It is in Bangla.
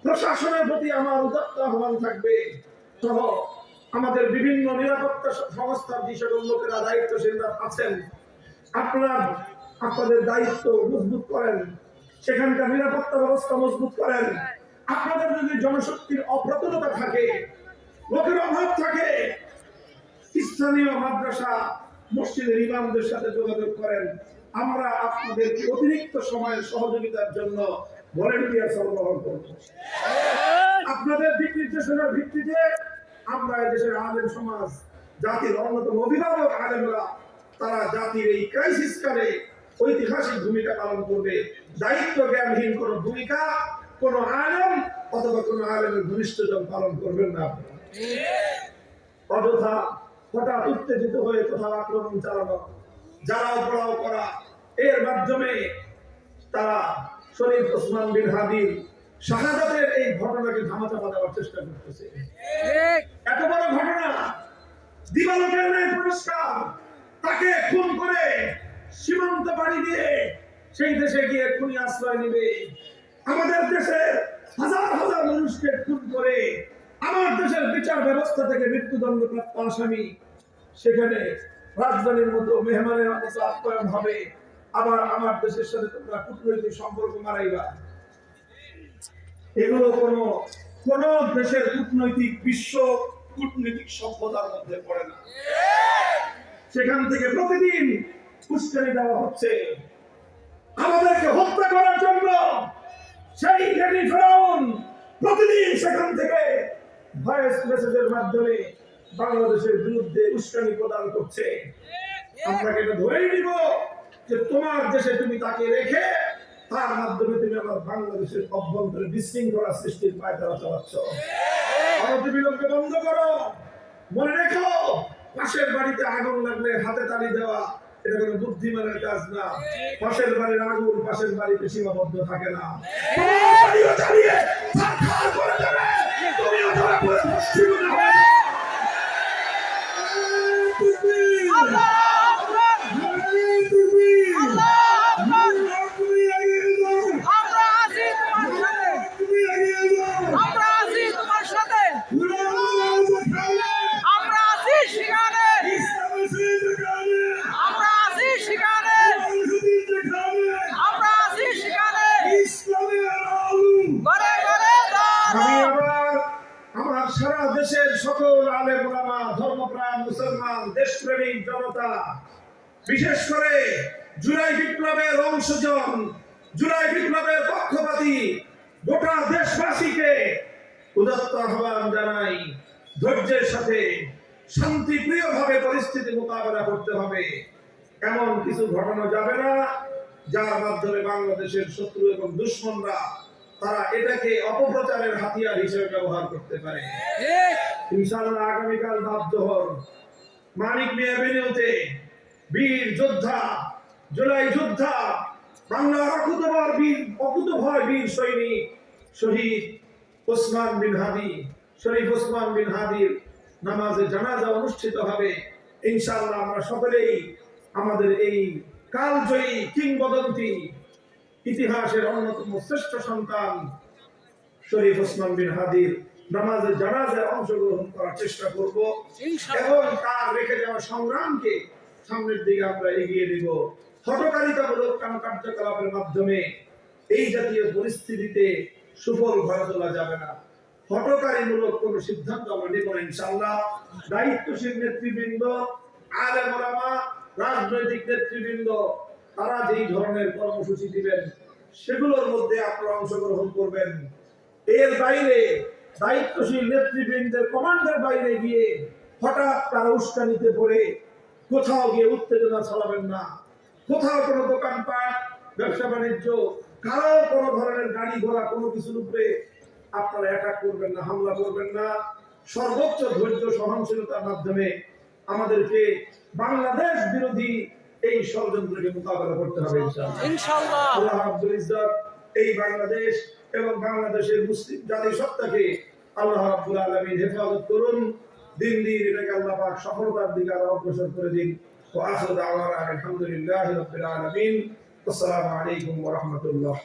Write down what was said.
প্রশাসনের প্রতি আমার উদাত্ত আহ্বান থাকবে, সহ আমাদের বিভিন্ন নিরাপত্তা সংস্থার যে সকল লোকেরা দায়িত্বশীলরা আছেন, আপনাদের দায়িত্ব মজবুত করেন, সেখানকার নিরাপত্তা ব্যবস্থা মজবুত করেন। আপনাদের যদি জনশক্তির অপ্রতুলতা থাকে, লোকের অভাব থাকে, স্থানীয় মাদ্রাসা মসজিদের ইমামদের সাথে যোগাযোগ করেন। আমরা আপনাদের অতিরিক্ত সময়ের সহযোগিতার জন্য ভলেন্টিয়ার সরবরাহ করব। আপনাদের দিক নির্দেশনার ভিত্তিতে আমরা দেশের আলেম সমাজ, জাতির অন্যতম অভিভাবক আলেমরা, তারা জাতির এই ক্রাইসিস কালে ঐতিহাসিক ভূমিকা পালন করবে। দায়িত্ব জ্ঞানহীন কোন ভূমিকা কোন আলেম অথবা কোন আলেমের ঘনিষ্ঠজন পালন করবেন না। অযথা হঠাৎ উত্তেজিত হয়ে কোথাও আক্রমণ চালানো, জ্বালাও পোড়াও করা, এর মাধ্যমে তারা শরীফ ওসমান বিন হাদির শাহাদাতের এই ঘটনাকে ধামাচাপা দেওয়ার চেষ্টা করতেছে। এত বড় ঘটনা, দিবালোকের ন্যায় পরিষ্কার, তাকে খুন করে সীমান্ত পাড়ি দিয়ে সেই দেশে গিয়ে খুনি আশ্রয় নিবে। আমাদের দেশে হাজার হাজার মানুষকে খুন করে আমার দেশের বিচার ব্যবস্থা থেকে মৃত্যুদণ্ডপ্রাপ্ত আসামি সেখানে রাজধানীর মতো মেহমানের মতো আপ্যায়ন হবে। আবার আমার দেশের সাথে তোমরা কূটনৈতিক সম্পর্ক মারাইবা। এগুলো কোন দেশের কূটনৈতিক বিশ্ব কূটনৈতিক সভ্যতার মধ্যে পড়ে না। সেখান থেকে প্রতিদিন উস্কানি দেওয়া হচ্ছে আমাদেরকে হত্যা করার জন্য। সেই লেডি ফেরাউন প্রতিদিন সেখান থেকে ভয়েস মেসেজের মাধ্যমে বাংলাদেশের বিরুদ্ধে উস্কানি প্রদান করছে। আমরা এটা ধরেই নিব যে তোমার দেশে তুমি তাকে রেখে তার মাধ্যমে তুমি আমার বাংলাদেশের অভ্যন্তরে বিশৃঙ্খলা সৃষ্টির পায়তারা চালাচ্ছ। অনতিবিলম্বে বন্ধ করো। মনে রেখো, পাশের বাড়িতে আগুন লাগলে হাতে তালি দেওয়া এটা কোনো বুদ্ধিমানের কাজ না। পাশের বাড়ির আগুন পাশের বাড়িতে সীমাবদ্ধ থাকে না। সারা দেশের সকল আলেম ওলামা, ধর্মপ্রাণ মুসলমান, দেশপ্রেমিক জনতা, বিশেষ করে জুলাই বিপ্লবের অংশজন, জুলাই বিপ্লবের পক্ষপাতী গোটা দেশবাসীকে উদাত্ত আহ্বান জানাই, ধৈর্যের সাথে শান্তিপ্রিয়ভাবে পরিস্থিতি মোকাবেলা করতে হবে। এমন কিছু ঘটানো যাবে না যার মাধ্যমে বাংলাদেশের শত্রু এবং দুশ্মনরা তারা এটাকে অপপ্রচারের হাতিয়ার হিসেবে ব্যবহার করতে পারে। ইনশাআল্লাহ আগামীকাল বাদ জোহর মানিক মিয়া এভিনিউতে বীর যোদ্ধা, জুলাই যোদ্ধা, বাংলার অকুতভয় বীর সৈনিক শহীদ ওসমান বিন হাদি, শরীফ ওসমান বিন হাদির নামাজে জানাজা অনুষ্ঠিত হবে। ইনশাআল্লাহ আমরা সকলেই আমাদের এই কালজয়ী কিংবদন্তি ইতিহাসের অন্যতম শ্রেষ্ঠ সন্তান শরীফ ওসমান বিন হাদির নামাজে জানাজায় অংশগ্রহণ করার চেষ্টা করব এবং তার রেখে যাওয়া সংগ্রামকে সামনের দিকে আমরা এগিয়ে দিব। হঠকারিতামূলক কার্যকলাপের মাধ্যমে এই জাতীয় পরিস্থিতিতে সুফল ঘরে তোলা যাবে না। হঠকারিমূলক কোন সিদ্ধান্ত আমরা নেব না ইনশাআল্লাহ। দায়িত্বশীল নেতৃবৃন্দ, আলেম ওলামা, রাজনৈতিক নেতৃবৃন্দ তারা যেই ধরনের কর্মসূচি দিবেন সেগুলোর মধ্যে আপনারা অংশগ্রহণ করবেন। এর বাইরে দায়িত্বশীল নেতৃবৃন্দের কমান্ডের বাইরে গিয়ে হঠাৎ তারা উস্কানিতে পড়ে কোথাও গিয়ে উত্তেজনা ছড়াবেন না। কোথাও কোনো দোকানপাট, ব্যবসা বাণিজ্য, কারো কোনো ধরনের গাড়ি ঘোড়া কোনো কিছুর উপরে আপনারা অ্যাটাক করবেন না, হামলা করবেন না। সর্বোচ্চ ধৈর্য সহনশীলতার মাধ্যমে আমাদেরকে বাংলাদেশ বিরোধী এই ষড়যন্ত্রকে মোকাবেলা করতে হবে ইনশাআল্লাহ। আল্লাহ রাব্বুল ইজ্জত এই বাংলাদেশ এবং বাংলাদেশের মুসলিম জাতিসত্তাকে আল্লাহ রাব্বুল আলামিন হেফাজত করুন। দিন দিন এটাকে আল্লাহ পাক সফলতার দিকে আরো অগ্রসর করে দিন। ওয়া আখিরু দাওয়ানা আলহামদুলিল্লাহি রাব্বিল আলামিন। আসসালামু আলাইকুম ওয়া রাহমাতুল্লাহ।